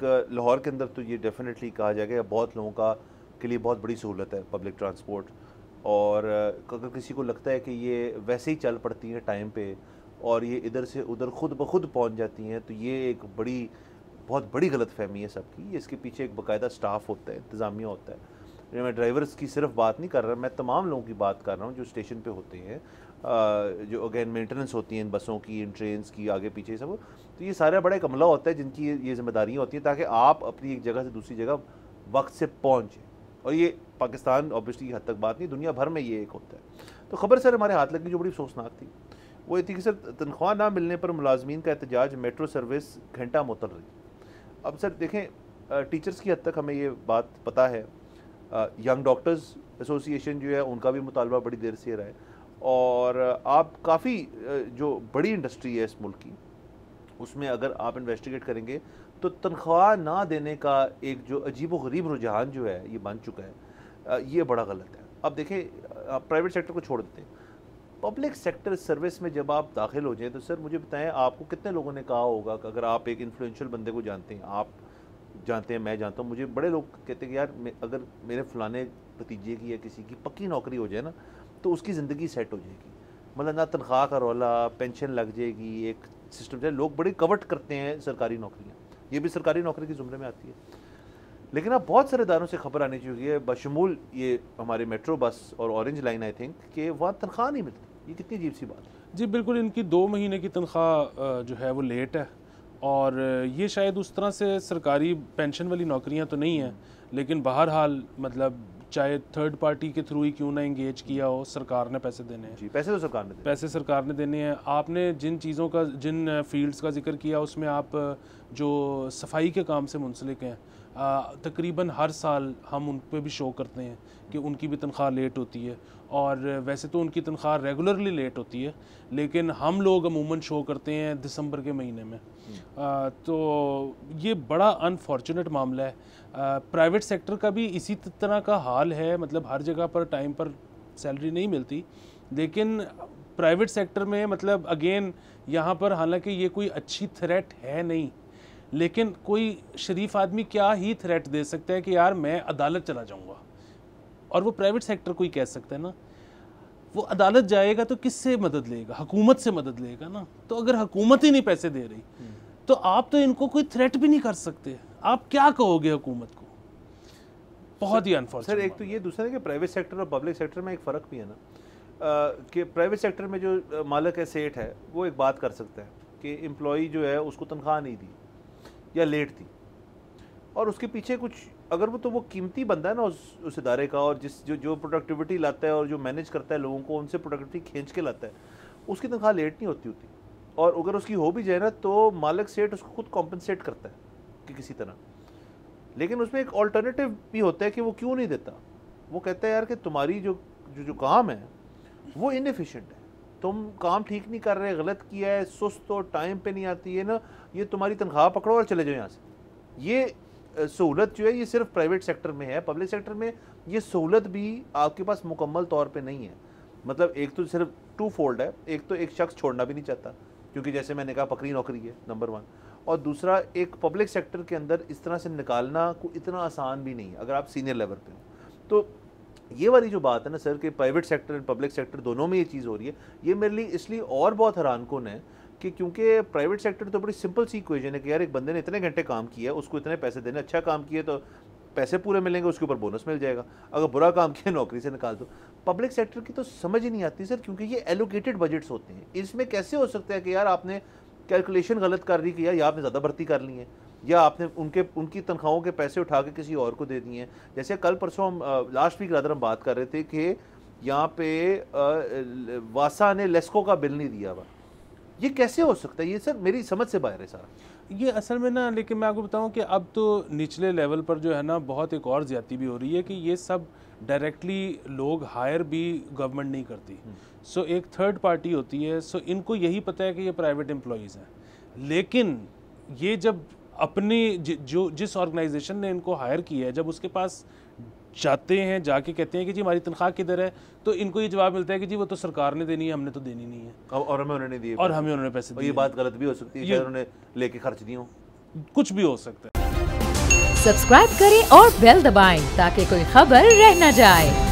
लाहौर के अंदर तो ये डेफिनेटली कहा जाएगा बहुत लोगों का के लिए बहुत बड़ी सहूलत है पब्लिक ट्रांसपोर्ट। और अगर किसी को लगता है कि ये वैसे ही चल पड़ती हैं टाइम पे और ये इधर से उधर खुद ब खुद पहुँच जाती हैं, तो ये एक बहुत बड़ी गलतफहमी है सबकी। इसके पीछे एक बाकायदा स्टाफ होता है, इंतज़ामिया होता है। मैं ड्राइवर्स की सिर्फ बात नहीं कर रहा, मैं तमाम लोगों की बात कर रहा हूँ जो स्टेशन पे होते हैं, जो अगेन मेंटेनेंस होती है इन बसों की, इन ट्रेन्स की, आगे पीछे सब। तो ये सारा बड़ा एक अमला होता है जिनकी ये जिम्मेदारियाँ होती हैं ताकि आप अपनी एक जगह से दूसरी जगह वक्त से पहुँचें। और ये पाकिस्तान ऑब्वियसली की हद तक बात नहीं, दुनिया भर में ये एक होता है। तो खबर सर हमारे हाथ लगी जो बड़ी अफसोसनाक थी वो ये थी कि सर तनख्वाह ना मिलने पर मुलाजमीन का एहतजाज, मेट्रो सर्विस घंटा मुअत्तल रही। अब सर देखें, टीचर्स की हद तक हमें ये बात पता है, यंग डॉक्टर्स एसोसिएशन जो है उनका भी मुतालबा बड़ी देर से रहा है। और आप काफ़ी जो बड़ी इंडस्ट्री है इस मुल्क की, उसमें अगर आप इन्वेस्टिगेट करेंगे तो तनख्वाह ना देने का एक जो अजीब व गरीब रुझान जो है ये बन चुका है, ये बड़ा गलत है। अब देखें, आप प्राइवेट सेक्टर को छोड़ देते हैं, पब्लिक सेक्टर सर्विस में जब आप दाखिल हो जाएं तो सर मुझे बताएं आपको कितने लोगों ने कहा होगा कि अगर आप एक इन्फ्लुएंशियल बंदे को जानते हैं, आप जानते हैं, मैं जानता हूँ, मुझे बड़े लोग कहते हैं कि यार अगर मेरे फलाने भतीजे की या किसी की पक्की नौकरी हो जाए ना तो उसकी ज़िंदगी सेट हो जाएगी। मतलब ना तनख्वाह का रौला, पेंशन लग जाएगी, एक सिस्टम जो लोग बड़ी कवट करते हैं सरकारी नौकरियाँ, ये भी सरकारी नौकरी की ज़ुमरे में आती है। लेकिन अब बहुत सारे इदारों से खबर आने चुकी है, बशमूल ये हमारे मेट्रो बस और ऑरेंज लाइन आई थिंक, कि वहाँ तनख्वाह नहीं मिलती। ये कितनी अजीब सी बात है। जी बिल्कुल, इनकी 2 महीने की तनख्वाह जो है वो लेट है। और ये शायद उस तरह से सरकारी पेंशन वाली नौकरियां तो नहीं हैं, लेकिन बहरहाल मतलब चाहे थर्ड पार्टी के थ्रू ही क्यों ना इंगेज किया हो, सरकार ने पैसे देने हैं। जी, पैसे तो सरकार ने देने, पैसे सरकार ने देने हैं। आपने जिन चीज़ों का, जिन फील्ड्स का जिक्र किया उसमें आप जो सफाई के काम से मुंसलिक हैं, तकरीबन हर साल हम उन पे भी शो करते हैं कि उनकी भी तनख्वाह लेट होती है। और वैसे तो उनकी तनख्वाह रेगुलरली लेट होती है, लेकिन हम लोग अमूमन शो करते हैं दिसंबर के महीने में। तो ये बड़ा अनफॉर्चुनेट मामला है। प्राइवेट सेक्टर का भी इसी तरह का हाल है, मतलब हर जगह पर टाइम पर सैलरी नहीं मिलती। लेकिन प्राइवेट सेक्टर में मतलब अगेन यहाँ पर हालांकि ये कोई अच्छी थ्रेट है नहीं, लेकिन कोई शरीफ आदमी क्या ही थ्रेट दे सकता है कि यार मैं अदालत चला जाऊँगा, और वो प्राइवेट सेक्टर को ही कह सकता है ना। वो अदालत जाएगा तो किससे मदद लेगा? हुकूमत से मदद लेगा ना। तो अगर हुकूमत ही नहीं पैसे दे रही तो आप तो इनको कोई थ्रेट भी नहीं कर सकते। आप क्या कहोगे हुकूमत को? बहुत ही अनफॉर्चुनेट। सर एक तो ये, दूसरा है कि प्राइवेट सेक्टर और पब्लिक सेक्टर में एक फ़र्क भी है ना, कि प्राइवेट सेक्टर में जो मालिक है, सेठ है, वो एक बात कर सकता है कि एम्प्लॉई जो है उसको तनख्वाह नहीं दी या लेट थी, और उसके पीछे कुछ अगर वो कीमती बंदा है ना उस इदारे का, और जो प्रोडक्टिविटी लाता है और जो मैनेज करता है लोगों को, उनसे प्रोडक्टिविटी खींच के लाता है, उसकी तनख्वाह लेट नहीं होती। और अगर उसकी हो भी जाए ना तो मालिक सेठ उसको खुद कॉम्पनसेट करता है कि किसी तरह। लेकिन उसमें एक ऑल्टरनेटिव भी होता है कि वो क्यों नहीं देता। वो कहता है यार कि तुम्हारी जो काम है वो इनएफिशिएंट है, तुम काम ठीक नहीं कर रहे, गलत किया है, सुस्त हो, टाइम पे नहीं आती है ना, ये तुम्हारी तनख्वाह पकड़ो और चले जाओ यहाँ से। ये सहूलत जो है ये सिर्फ प्राइवेट सेक्टर में है। पब्लिक सेक्टर में ये सहूलत भी आपके पास मुकम्मल तौर पे नहीं है। मतलब एक तो सिर्फ 2 फोल्ड है, एक तो एक शख्स छोड़ना भी नहीं चाहता क्योंकि जैसे मैंने कहा पकड़ी नौकरी है नंबर 1, और दूसरा एक पब्लिक सेक्टर के अंदर इस तरह से निकालना को इतना आसान भी नहीं है अगर आप सीनियर लेवल पे हो। तो ये वाली जो बात है ना सर कि प्राइवेट सेक्टर और पब्लिक सेक्टर दोनों में ये चीज़ हो रही है, ये मेरे लिए इसलिए और बहुत हैरानकुन है कि क्योंकि प्राइवेट सेक्टर तो बड़ी सिंपल सी इक्वेशन है कि यार एक बंदे ने इतने घंटे काम किया, उसको इतने पैसे देने, अच्छा काम किया तो पैसे पूरे मिलेंगे, उसके ऊपर बोनस मिल जाएगा, अगर बुरा काम किया नौकरी से निकाल दो। पब्लिक सेक्टर की तो समझ ही नहीं आती सर, क्योंकि ये एलोकेटेड बजट्स होते हैं। इसमें कैसे हो सकता है कि यार आपने कैलकुलेशन गलत कर दी कि या आपने ज़्यादा भर्ती कर ली है, या आपने उनकी तनख्वाहों के पैसे उठा के किसी और को दे दिए हैं। जैसे कल परसों हम लास्ट वीक रादर हम बात कर रहे थे कि यहाँ पे वासा ने लेस्को का बिल नहीं दिया हुआ। ये कैसे हो सकता है? ये सर मेरी समझ से बाहर है सारा ये असल में ना। लेकिन मैं आपको बताऊं कि अब तो निचले लेवल पर जो है ना बहुत एक और ज़्यादती भी हो रही है कि ये सब डायरेक्टली लोग हायर भी गवर्नमेंट नहीं करती। सो एक थर्ड पार्टी होती है। सो इनको यही पता है कि ये प्राइवेट एम्प्लॉयज़ हैं, लेकिन ये जब अपनी जिस ऑर्गेनाइजेशन ने इनको हायर किया है, जब उसके पास जाते हैं, जाके कहते हैं कि जी हमारी तनख्वाह किधर है, तो इनको ये जवाब मिलता है कि जी वो तो सरकार ने देनी है, हमने तो देनी नहीं है, और हमें उन्होंने दिए, और हमें उन्होंने पैसे दिए। ये बात गलत भी हो सकती है, शायद उन्होंने लेके खर्च दिए हो, कुछ भी हो सकता है। सब्सक्राइब करें और बेल दबाएं ताकि कोई खबर रह न जाए।